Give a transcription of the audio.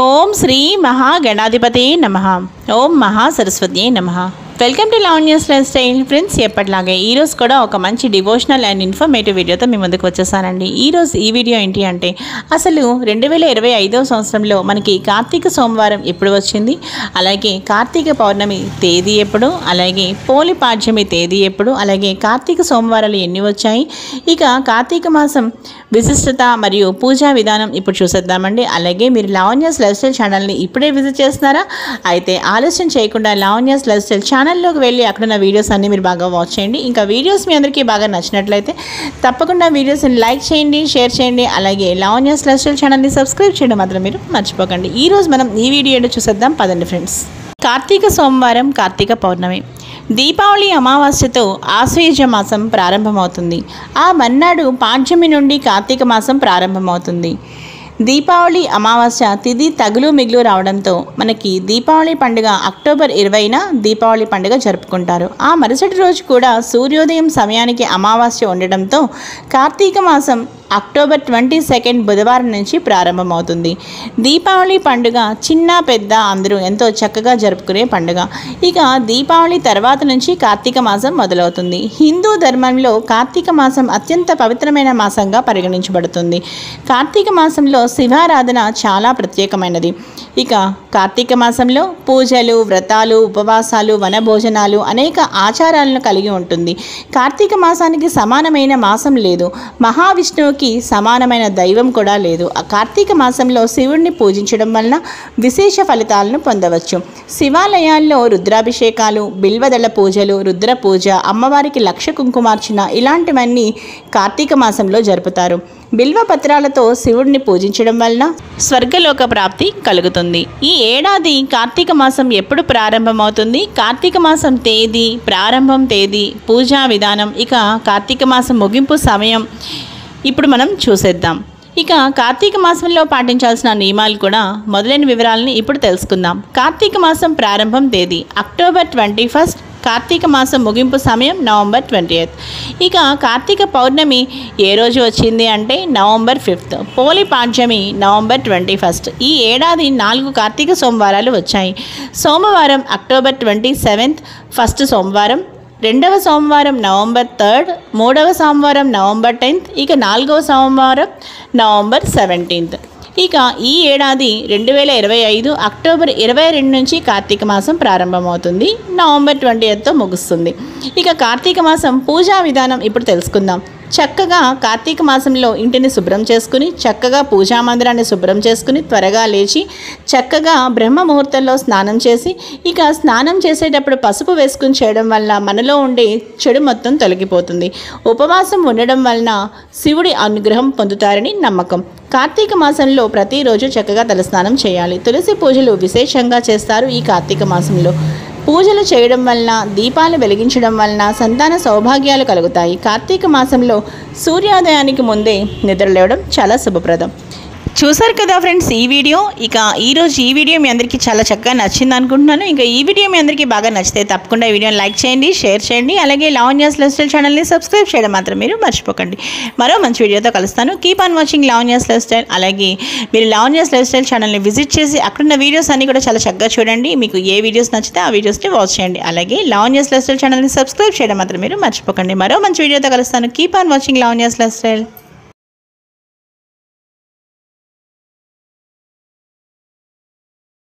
ఓం శ్రీ మహాగణాధిపతే నమః. ఓం మహాసరస్వత్యై నమః. Welcome to Lavanya's life style. Friends, ఎప్పటిలాగే ఈరోజు కూడా ఒక మంచి డివోషనల్ అండ్ ఇన్ఫర్మేటివ్ వీడియోతో మీ ముందుకు వచ్చేసానండి. ఈరోజు ఈ వీడియో ఏంటి అంటే, అసలు 2025వ సంవత్సరంలో మనకి కార్తీక సోమవారం ఎప్పుడు వచ్చింది, అలాగే కార్తీక పౌర్ణమి తేదీ ఎప్పుడు, అలాగే పోలి పాడ్యమి తేదీ ఎప్పుడు, అలాగే కార్తీక సోమవారాలు ఎన్ని వచ్చాయి, ఇక కార్తీక మాసం విశిష్టత మరియు పూజా విధానం ఇప్పుడు చూసేద్దామండి. అలాగే మీరు లావణ్యస్ లైఫ్ స్టైల్ ఛానల్ని ఇప్పుడే విజిట్ చేస్తున్నారా? అయితే ఆలస్యం చేయకుండా లావణ్యస్ లైఫ్ స్టైల్ ఛానల్లోకి వెళ్ళి అక్కడున్న వీడియోస్ అన్నీ మీరు బాగా వాచ్ చేయండి. ఇంకా వీడియోస్ మీ అందరికీ బాగా నచ్చినట్లయితే తప్పకుండా వీడియోస్ని లైక్ చేయండి, షేర్ చేయండి. అలాగే లావణ్యస్ లైఫ్ స్టైల్ ఛానల్ని సబ్స్క్రైబ్ చేయడం మాత్రం మీరు మర్చిపోకండి. ఈరోజు మనం ఈ వీడియోలో చూసేద్దాం పదండి ఫ్రెండ్స్. కార్తీక సోమవారం, కార్తీక పౌర్ణమి, దీపావళి అమావాస్యతో ఆశ్వయుజ మాసం ప్రారంభమవుతుంది. ఆ మర్నాడు పాడ్యమి నుండి కార్తీక మాసం ప్రారంభమవుతుంది. దీపావళి అమావాస్య తిథి తగులు మిగులు రావడంతో మనకి దీపావళి పండుగ అక్టోబర్ 20న దీపావళి పండుగ జరుపుకుంటారు. ఆ మరుసటి రోజు కూడా సూర్యోదయం సమయానికి అమావాస్య ఉండడంతో కార్తీక మాసం అక్టోబర్ 22 బుధవారం నుంచి ప్రారంభమవుతుంది. దీపావళి పండుగ చిన్న పెద్ద అందరూ ఎంతో చక్కగా జరుపుకునే పండుగ. ఇక దీపావళి తర్వాత నుంచి కార్తీక మాసం మొదలవుతుంది. హిందూ ధర్మంలో కార్తీక మాసం అత్యంత పవిత్రమైన మాసంగా పరిగణించబడుతుంది. కార్తీక మాసంలో శివారాధన చాలా ప్రత్యేకమైనది. ఇక కార్తీక మాసంలో పూజలు, వ్రతాలు, ఉపవాసాలు, వనభోజనాలు అనేక ఆచారాలను కలిగి ఉంటుంది. కార్తీక మాసానికి సమానమైన మాసం లేదు. మహావిష్ణువుకి సమానమైన దైవం కూడా లేదు. ఆ కార్తీక మాసంలో శివుడిని పూజించడం వలన విశేష ఫలితాలను పొందవచ్చు. శివాలయాల్లో రుద్రాభిషేకాలు, బిల్వదళ పూజలు, రుద్ర పూజ, అమ్మవారికి లక్ష కుంకుమార్చన ఇలాంటివన్నీ కార్తీక మాసంలో జరుపుతారు. బిల్వ పత్రాలతో శివుడిని పూజించడం వలన స్వర్గలోక ప్రాప్తి కలుగుతుంది. ఈ ఏడాది కార్తీక మాసం ఎప్పుడు ప్రారంభమవుతుంది, కార్తీక మాసం తేదీ, ప్రారంభం తేదీ, పూజా విధానం, ఇక కార్తీక మాసం ముగింపు సమయం ఇప్పుడు మనం చూసేద్దాం. ఇక కార్తీక మాసంలో పాటించాల్సిన నియమాలు కూడా మొదలైన వివరాలని ఇప్పుడు తెలుసుకుందాం. కార్తీక మాసం ప్రారంభం తేదీ అక్టోబర్ 21, కార్తీక మాసం ముగింపు సమయం నవంబర్ 28. ఇక కార్తీక పౌర్ణమి ఏ రోజు వచ్చింది అంటే నవంబర్ 5. పోలి పాడ్యమి నవంబర్ 21. ఈ ఏడాది 4 కార్తీక సోమవారాలు వచ్చాయి. సోమవారం అక్టోబర్ 27, ఫస్ట్ సోమవారం, రెండవ సోమవారం నవంబర్ 3, మూడవ సోమవారం నవంబర్ 10, ఇక 4వ సోమవారం నవంబర్ 17. ఇక ఈ ఏడాది 2025 అక్టోబర్ 22 నుంచి కార్తీక మాసం ప్రారంభమవుతుంది. నవంబర్ 28తో ముగుస్తుంది. ఇక కార్తీక మాసం పూజా విధానం ఇప్పుడు తెలుసుకుందాం. చక్కగా కార్తీక మాసంలో ఇంటిని శుభ్రం చేసుకుని, చక్కగా పూజా మందిరాన్ని శుభ్రం చేసుకుని, త్వరగా లేచి చక్కగా బ్రహ్మ ముహూర్తంలో స్నానం చేసి, ఇక స్నానం చేసేటప్పుడు పసుపు వేసుకుని చేయడం వల్ల మనలో ఉండే చెడు మొత్తం తొలగిపోతుంది. ఉపవాసం ఉండడం వలన శివుడి అనుగ్రహం పొందుతారని నమ్మకం. కార్తీక మాసంలో ప్రతిరోజు చక్కగా తలస్నానం చేయాలి. తులసి పూజలు విశేషంగా చేస్తారు. ఈ కార్తీక మాసంలో పూజలు చేయడం వలన, దీపాలు వెలిగించడం వలన సంతాన సౌభాగ్యాలు కలుగుతాయి. కార్తీక మాసంలో సూర్యోదయానికి ముందే నిద్రలేవడం చాలా శుభప్రదం. చూసారు కదా ఫ్రెండ్స్ ఈ వీడియో. ఇక ఈరోజు ఈ వీడియో మీ అందరికీ చాలా చక్కగా నచ్చింది అనుకుంటున్నాను. ఇంకా ఈ వీడియో మీ అందరికీ బాగా నచ్చితే తప్పకుండా ఈ వీడియోని లైక్ చేయండి, షేర్ చేయండి. అలాగే లావణ్యస్ లైఫ్ స్టైల్ ఛానల్ని సబ్స్క్రైబ్ చేయడం మాత్రం మీరు మర్చిపోకండి. మరో మంచి వీడియోతో కలుస్తాను. Keep on watching Lavanya's life style. అలాగే మీరు లావణ్యస్ లైఫ్ స్టైల్ ఛానల్ని విజిట్ చేసి అక్కడున్న వీడియోస్ అన్నీ కూడా చాలా చక్కగా చూడండి. మీకు ఏ వీడియోస్ నచ్చితే ఆ వీడియోస్ని వాచ్ చేయండి. అలాగే లావణ్యస్ లైఫ్ స్టైల్ ఛానల్ని సబ్స్క్రైబ్ చేయడం మాత్రం మీరు మర్చిపోకండి. మరో మంచి వీడియోతో కలుస్తాను. Keep on watching Lavanya's life style.